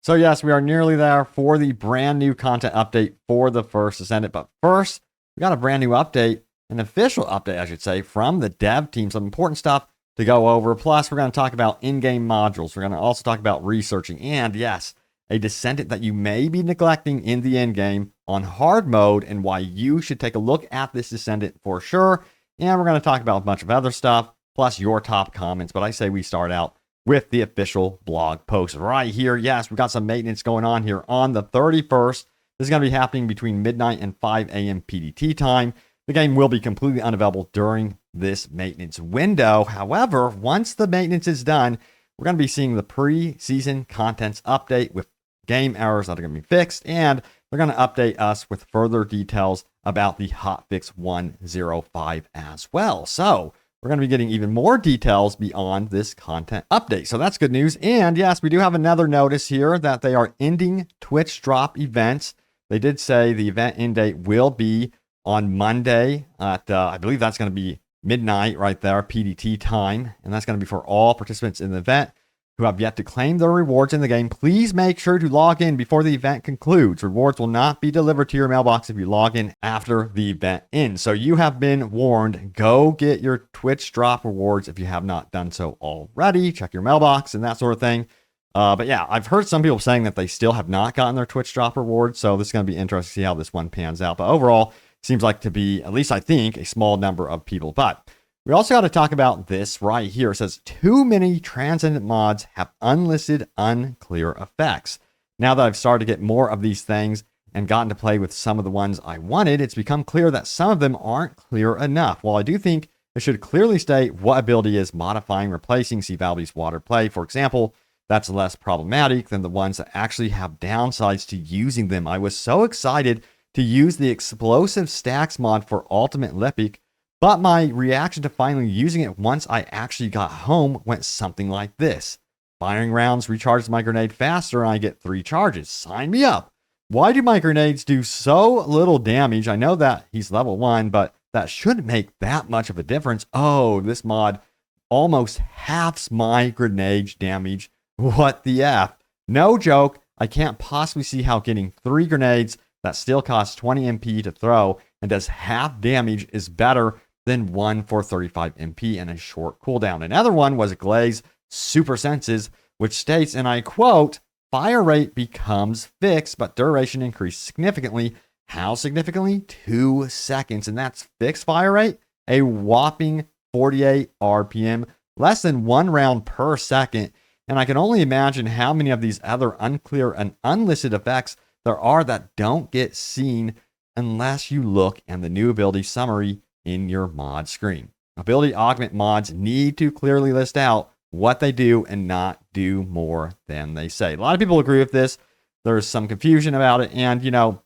So yes, we are nearly there for the brand new content update for the First Descendant. But first, we got a brand new update, an official update, I should say, from the dev team. Some important stuff to go over. Plus, we're going to talk about in-game modules. We're going to also talk about researching. And yes, a Descendant that you may be neglecting in the in-game on hard mode and why you should take a look at this Descendant for sure. And we're going to talk about a bunch of other stuff, plus your top comments. But I say we start out with the official blog post right here. Yes, we've got some maintenance going on here on the 31st. This is going to be happening between midnight and 5 a.m. PDT time. The game will be completely unavailable during this maintenance window. However, once the maintenance is done, we're going to be seeing the pre-season contents update with game errors that are going to be fixed, and they're going to update us with further details about the hotfix 105 as well. So we're going to be getting even more details beyond this content update. So that's good news. And yes, we do have another notice here that they are ending Twitch drop events. They did say the event end date will be on Monday at, I believe that's going to be midnight right there, PDT time. And that's going to be for all participants in the event who have yet to claim their rewards in the game. Please make sure to log in before the event concludes. Rewards will not be delivered to your mailbox if you log in after the event ends. So you have been warned. Go get your Twitch drop rewards if you have not done so already. Check your mailbox and that sort of thing. But yeah, I've heard some people saying that they still have not gotten their Twitch drop rewards. So this is going to be interesting to see how this one pans out. But overall, seems like to be, at least I think, a small number of people. But we also got to talk about this right here. It says, too many Transcendent mods have unlisted, unclear effects. Now that I've started to get more of these things and gotten to play with some of the ones I wanted, it's become clear that some of them aren't clear enough. While I do think it should clearly state what ability is modifying, replacing, see Valby's water play, for example, that's less problematic than the ones that actually have downsides to using them. I was so excited to use the explosive stacks mod for Ultimate Lipic, but my reaction to finally using it once I actually got home went something like this. Firing rounds recharges my grenade faster and I get 3 charges. Sign me up. Why do my grenades do so little damage? I know that he's level 1, but that shouldn't make that much of a difference. Oh, this mod almost halves my grenade damage. What the F? No joke. I can't possibly see how getting 3 grenades that still costs 20 MP to throw and does half damage is better than 1 for 35 MP and a short cooldown. Another one was Glaze Super Senses, which states, and I quote, fire rate becomes fixed, but duration increased significantly. How significantly? 2 seconds. And that's fixed fire rate, a whopping 48 RPM, less than 1 round per second. And I can only imagine how many of these other unclear and unlisted effects there are that don't get seen unless you look in the new ability summary in your mod screen. Ability augment mods need to clearly list out what they do and not do more than they say. A lot of people agree with this. There's some confusion about it. And, you know,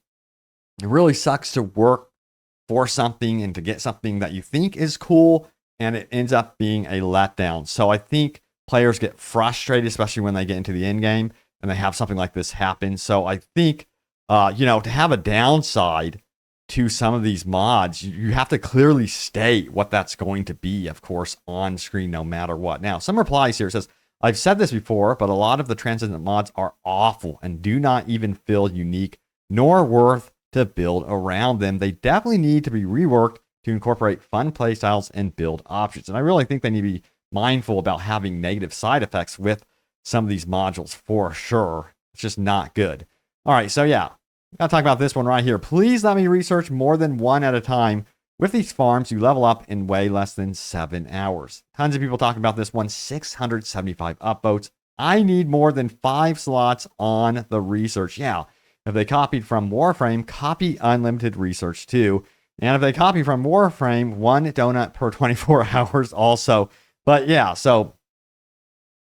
it really sucks to work for something and to get something that you think is cool and it ends up being a letdown. So I think players get frustrated, especially when they get into the end game and they have something like this happen. So I think, you know, to have a downside to some of these mods, you have to clearly state what that's going to be, of course, on screen no matter what. Now, some replies here. It says, I've said this before, but a lot of the Transcendent mods are awful and do not even feel unique nor worth to build around them. They definitely need to be reworked to incorporate fun playstyles and build options. And I really think they need to be mindful about having negative side effects with some of these modules for sure. It's just not good. All right, so yeah. Gotta talk about this one right here. Please let me research more than one at a time. With these farms, you level up in way less than 7 hours. Tons of people talking about this one. 675 upvotes. I need more than 5 slots on the research. Yeah, if they copied from Warframe, copy unlimited research too. And if they copy from Warframe, 1 donut per 24 hours also. But yeah, so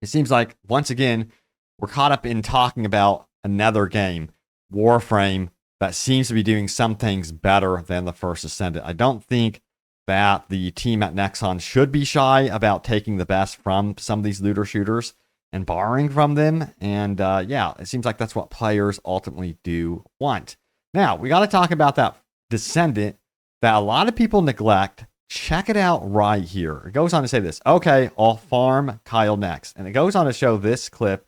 it seems like, once again, we're caught up in talking about another game, Warframe, that seems to be doing some things better than the First Descendant. I don't think that the team at Nexon should be shy about taking the best from some of these looter shooters and borrowing from them. And yeah, it seems like that's what players ultimately do want. Now, we got to talk about that Descendant that a lot of people neglect. Check it out right here. It goes on to say this. Okay, I'll farm Kyle next. And it goes on to show this clip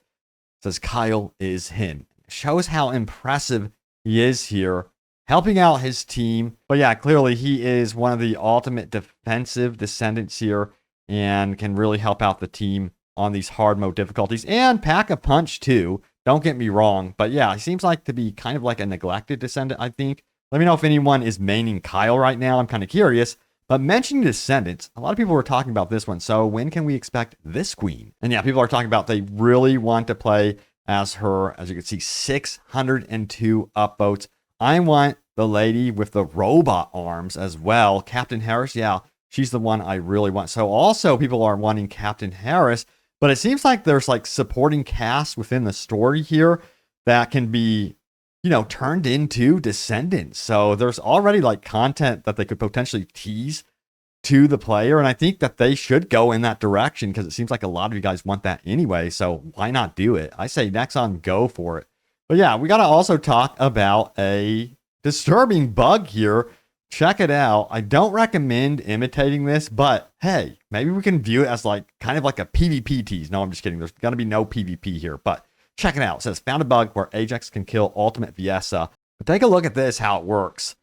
says Kyle is him. Shows how impressive he is here, helping out his team. But yeah, clearly he is one of the ultimate defensive descendants here and can really help out the team on these hard mode difficulties and pack a punch too. Don't get me wrong. But yeah, he seems like to be kind of like a neglected descendant, I think. Let me know if anyone is maining Kyle right now. I'm kind of curious. But mentioning descendants, a lot of people were talking about this one. So when can we expect this queen? And yeah, people are talking about they really want to play as her. As you can see, 602 upvotes. I want the lady with the robot arms as well. Captain Harris, yeah, she's the one I really want. So also people are wanting Captain Harris, but it seems like there's like supporting cast within the story here that can be, you know, turned into descendants. So there's already like content that they could potentially tease to the player. And I think that they should go in that direction because it seems like a lot of you guys want that anyway. So why not do it? I say Nexon, go for it. But yeah, we got to also talk about a disturbing bug here. Check it out. I don't recommend imitating this, but hey, maybe we can view it as like kind of like a PvP tease. No, I'm just kidding. There's going to be no PvP here, but check it out. It says found a bug where Ajax can kill Ultimate Viessa. But take a look at this, how it works.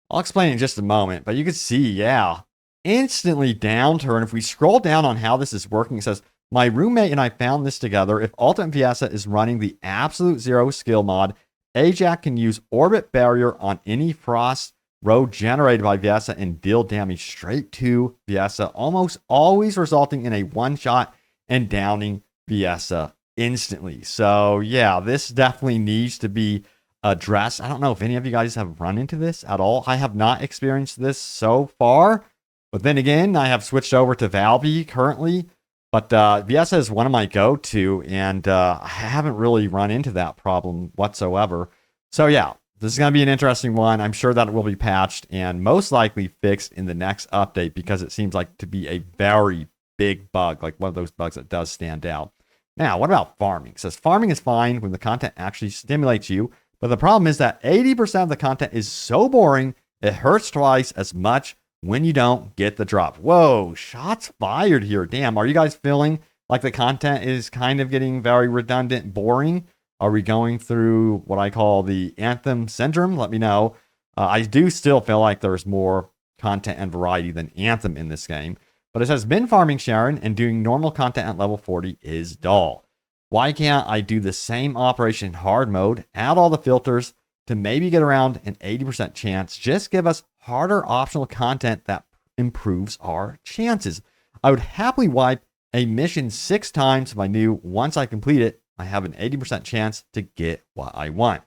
I'll explain in just a moment, but you can see, yeah, instantly down turn. If we scroll down on how this is working, it says, my roommate and I found this together. If Ultimate Viessa is running the Absolute Zero skill mod, Ajax can use Orbit Barrier on any Frost road generated by Viessa and deal damage straight to Viessa, almost always resulting in a one-shot and downing Viessa instantly. So yeah, this definitely needs to be addressed. I don't know if any of you guys have run into this at all. I have not experienced this so far, but then again, I have switched over to Valby currently. But Viessa is one of my go-to, and I haven't really run into that problem whatsoever. So yeah, this is going to be an interesting one. I'm sure that it will be patched and most likely fixed in the next update because it seems like to be a very big bug, like one of those bugs that does stand out. Now, what about farming? It says farming is fine when the content actually stimulates you, but the problem is that 80% of the content is so boring, it hurts twice as much when you don't get the drop. Whoa, shots fired here. Damn, are you guys feeling like the content is kind of getting very redundant, boring? Are we going through what I call the Anthem syndrome? Let me know. I do still feel like there's more content and variety than Anthem in this game. But it says, been farming Sharon and doing normal content at level 40 is dull. Why can't I do the same operation in hard mode, add all the filters to maybe get around an 80% chance? Just give us harder optional content that improves our chances. I would happily wipe a mission 6 times if I knew once I complete it, I have an 80% chance to get what I want.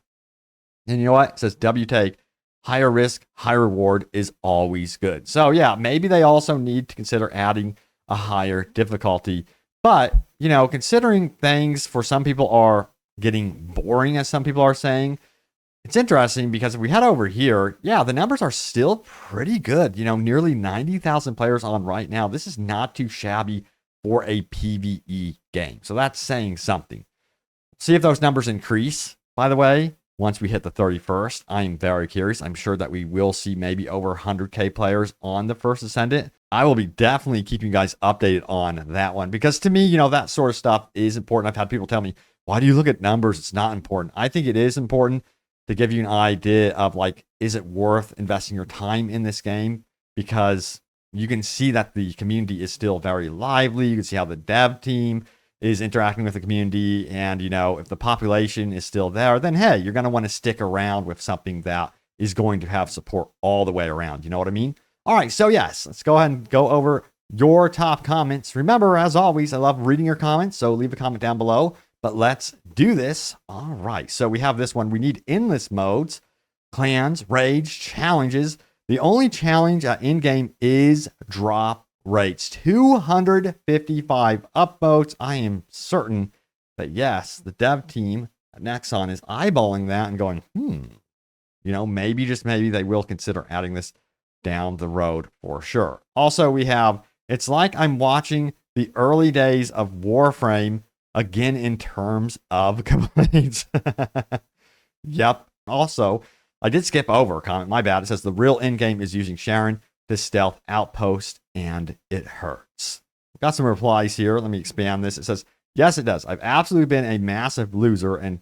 And you know what? It says W take. Higher risk, higher reward is always good. So yeah, maybe they also need to consider adding a higher difficulty. But, you know, considering things for some people are getting boring, as some people are saying, it's interesting because if we head over here, yeah, the numbers are still pretty good. You know, nearly 90,000 players on right now. This is not too shabby for a PvE game. So that's saying something. See if those numbers increase, by the way, once we hit the 31st. I'm very curious. I'm sure that we will see maybe over 100K players on the First Descendant. I will be definitely keeping you guys updated on that one because to me, you know, that sort of stuff is important. I've had people tell me, why do you look at numbers? It's not important. I think it is important to give you an idea of like, is it worth investing your time in this game? Because you can see that the community is still very lively. You can see how the dev team is interacting with the community. And, you know, if the population is still there, then hey, you're going to want to stick around with something that is going to have support all the way around. You know what I mean? All right. So yes, let's go ahead and go over your top comments. Remember, as always, I love reading your comments. So leave a comment down below. But let's do this. All right. So we have this one. We need endless modes, clans, rage, challenges. The only challenge in-game is drop rates. 255 upvotes. I am certain that, yes, the dev team at Nexon is eyeballing that and going, you know, maybe, just maybe they will consider adding this down the road for sure. Also, we have, it's like I'm watching the early days of Warframe again in terms of complaints. Yep. Also, I did skip over a comment. My bad. It says the real end game is using Sharon to stealth outpost and it hurts. Got some replies here. Let me expand this. It says Yes, it does. I've absolutely been a massive loser and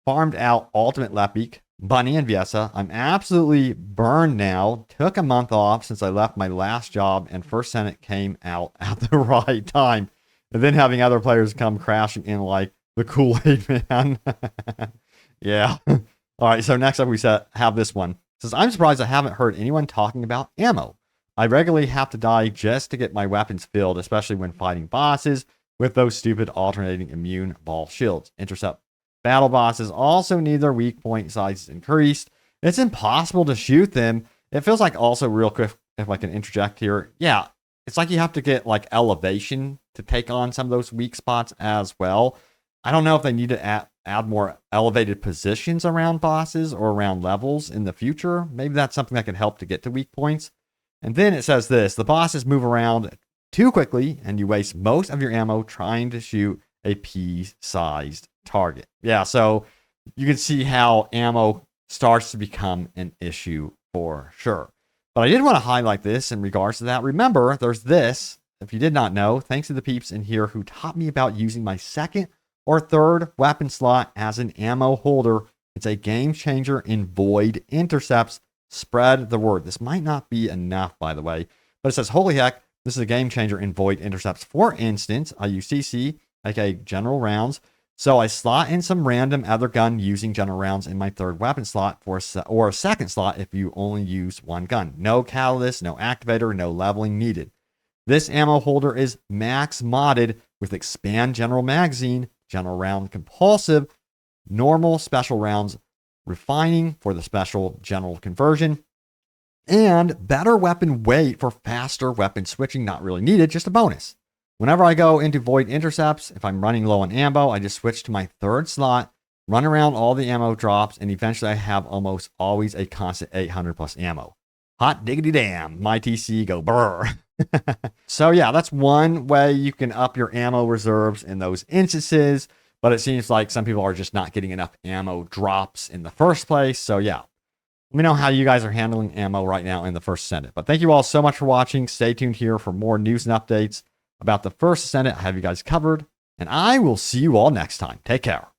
farmed out Ultimate Lepik, Bunny, and Viesa. I'm absolutely burned now. Took a month off since I left my last job, and First Descendant came out at the right time. And then having other players come crashing in like the Kool-Aid man. Yeah. All right, so next up we have this one. It says, I'm surprised I haven't heard anyone talking about ammo. I regularly have to die just to get my weapons filled, especially when fighting bosses with those stupid alternating immune ball shields. Intercept battle bosses also need their weak point sizes increased. It's impossible to shoot them. It feels like also real quick, if I can interject here. Yeah, it's like you have to get like elevation to take on some of those weak spots as well. I don't know if they need to add more elevated positions around bosses or around levels in the future. Maybe that's something that can help to get to weak points. And then it says this, the bosses move around too quickly and you waste most of your ammo trying to shoot a pea-sized target. Yeah, so you can see how ammo starts to become an issue for sure. But I did want to highlight this in regards to that. Remember, there's this, if you did not know, thanks to the peeps in here who taught me about using my second or third weapon slot as an ammo holder. It's a game changer in void intercepts. Spread the word. This might not be enough, by the way, but it says, holy heck, this is a game changer in void intercepts. For instance, I use CC, aka general rounds. So I slot in some random other gun using general rounds in my third weapon slot or a second slot if you only use one gun. No catalyst, no activator, no leveling needed. This ammo holder is max modded with expand general magazine, general round compulsive, normal special rounds, refining for the special general conversion, and better weapon weight for faster weapon switching. Not really needed, just a bonus. Whenever I go into void intercepts, if I'm running low on ammo, I just switch to my third slot, run around all the ammo drops, and eventually I have almost always a constant 800 plus ammo. Hot diggity damn, my TC go brr. So yeah, that's one way you can up your ammo reserves in those instances, but it seems like some people are just not getting enough ammo drops in the first place. So yeah, let me know how you guys are handling ammo right now in the First Descendant. But thank you all so much for watching. Stay tuned here for more news and updates about the First Descendant. I have you guys covered, and I will see you all next time. Take care.